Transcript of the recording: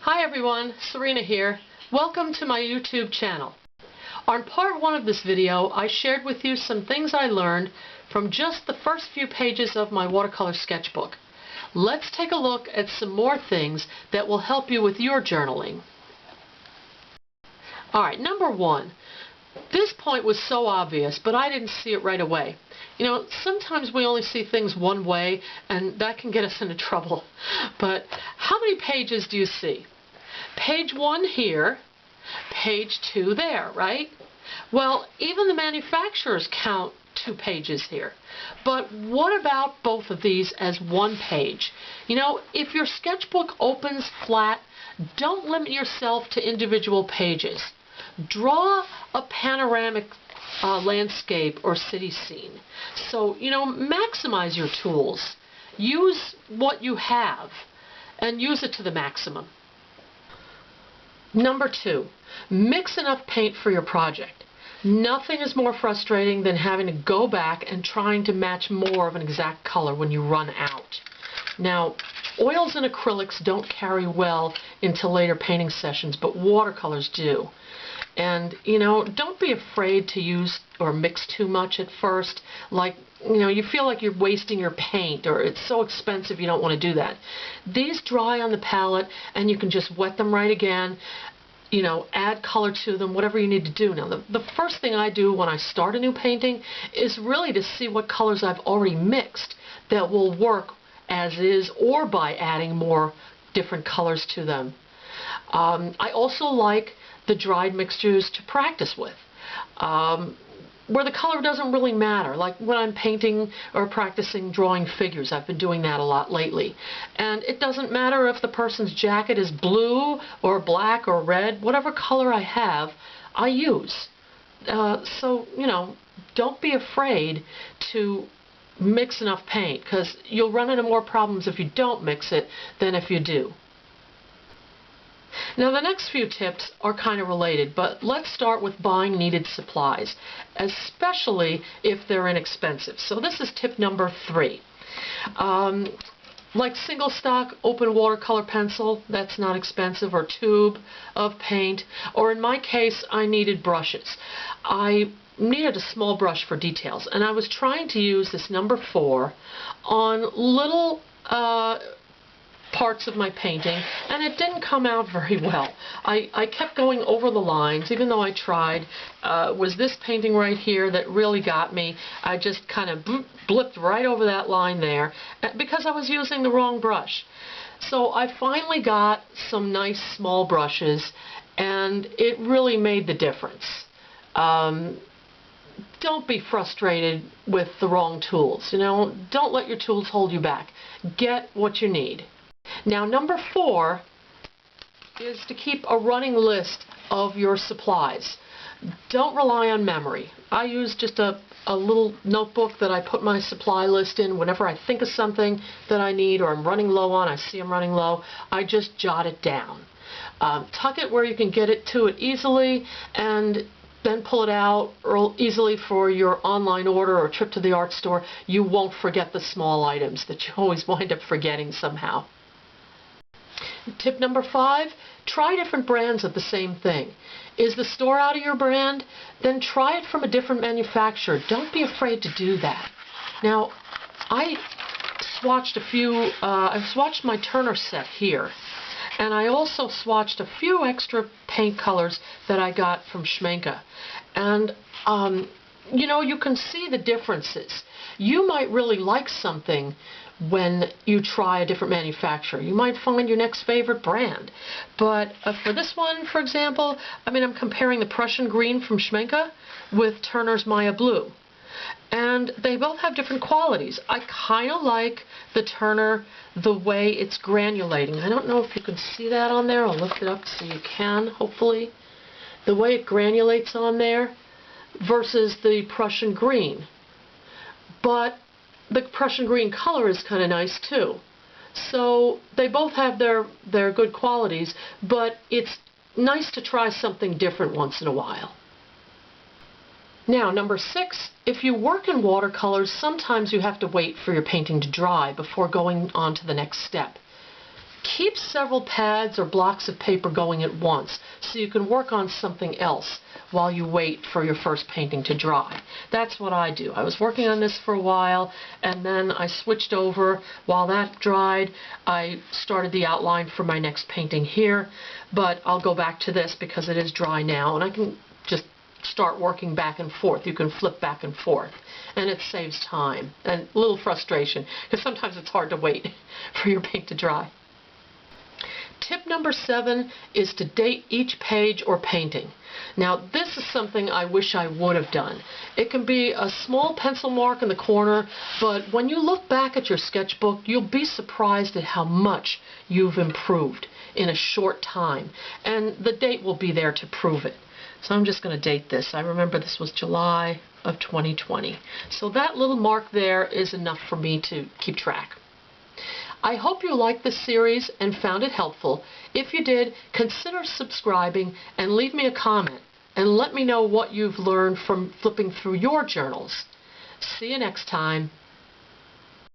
Hi everyone, Serena here. Welcome to my YouTube channel. On part 1 of this video, I shared with you some things I learned from just the first few pages of my watercolor sketchbook. Let's take a look at some more things that will help you with your journaling. Alright, number 1. This point was so obvious, but I didn't see it right away. You know, sometimes we only see things one way, and that can get us into trouble. But how many pages do you see? Page 1 here, page 2 there, right? Well, even the manufacturers count 2 pages here. But what about both of these as one page? You know, if your sketchbook opens flat, don't limit yourself to individual pages. Draw a panoramic landscape or city scene. So, you know, maximize your tools. Use what you have and use it to the maximum. Number 2, mix enough paint for your project. Nothing is more frustrating than having to go back and trying to match more of an exact color when you run out. Now, oils and acrylics don't carry well into later painting sessions, but watercolors do. And, you know, don't be afraid to use or mix too much at first. Like, you know, you feel like you're wasting your paint or it's so expensive you don't want to do that. These dry on the palette and you can just wet them right again. You know, add color to them, whatever you need to do. Now, the first thing I do when I start a new painting is really to see what colors I've already mixed that will work as is or by adding more different colors to them. I also like the dried mixtures to practice with, where the color doesn't really matter, like when I'm painting or practicing drawing figures. I've been doing that a lot lately. And it doesn't matter if the person's jacket is blue or black or red, whatever color I have, I use. So, you know, don't be afraid to mix enough paint, because you'll run into more problems if you don't mix it than if you do. Now the next few tips are kind of related, but let's start with buying needed supplies, especially if they're inexpensive. So this is tip number 3. Like single stock open watercolor pencil, that's not expensive, or tube of paint, or in my case I needed brushes. I needed a small brush for details, and I was trying to use this number 4 on little parts of my painting, and it didn't come out very well. I kept going over the lines, even though I tried. Was this painting right here that really got me. I just kind of blipped right over that line there because I was using the wrong brush. So I finally got some nice small brushes, and it really made the difference. Don't be frustrated with the wrong tools. You know, don't let your tools hold you back. Get what you need. Now, number 4 is to keep a running list of your supplies. Don't rely on memory. I use just a little notebook that I put my supply list in. Whenever I think of something that I need or I'm running low on, I see I'm running low, I just jot it down. Tuck it where you can get it to it easily, and then pull it out easily for your online order or trip to the art store. You won't forget the small items that you always wind up forgetting somehow. Tip number 5, try different brands of the same thing. Is the store out of your brand? Then try it from a different manufacturer. Don't be afraid to do that. Now, I swatched I've swatched my Turner set here, and I also swatched a few extra paint colors that I got from Schmenka. And, you know, you can see the differences. You might really like something when you try a different manufacturer. You might find your next favorite brand. But for this one, for example, I mean, I'm comparing the Prussian Green from Schmenka with Turner's Maya Blue. And they both have different qualities. I kind of like the Turner, the way it's granulating. I don't know if you can see that on there. I'll lift it up so you can, hopefully. The way it granulates on there versus the Prussian Green. But the Prussian Green color is kind of nice too. So they both have their good qualities, but it's nice to try something different once in a while. Now, number 6, if you work in watercolors, sometimes you have to wait for your painting to dry before going on to the next step. Keep several pads or blocks of paper going at once so you can work on something else while you wait for your first painting to dry. That's what I do. I was working on this for a while, and then I switched over. While that dried, I started the outline for my next painting here, but I'll go back to this because it is dry now, and I can just start working back and forth. You can flip back and forth, and it saves time and a little frustration because sometimes it's hard to wait for your paint to dry. Tip number 7 is to date each page or painting. Now, this is something I wish I would have done. It can be a small pencil mark in the corner, but when you look back at your sketchbook, you'll be surprised at how much you've improved in a short time, and the date will be there to prove it. So I'm just going to date this. I remember this was July of 2020. So that little mark there is enough for me to keep track. I hope you liked this series and found it helpful. If you did, consider subscribing and leave me a comment and let me know what you've learned from flipping through your journals. See you next time.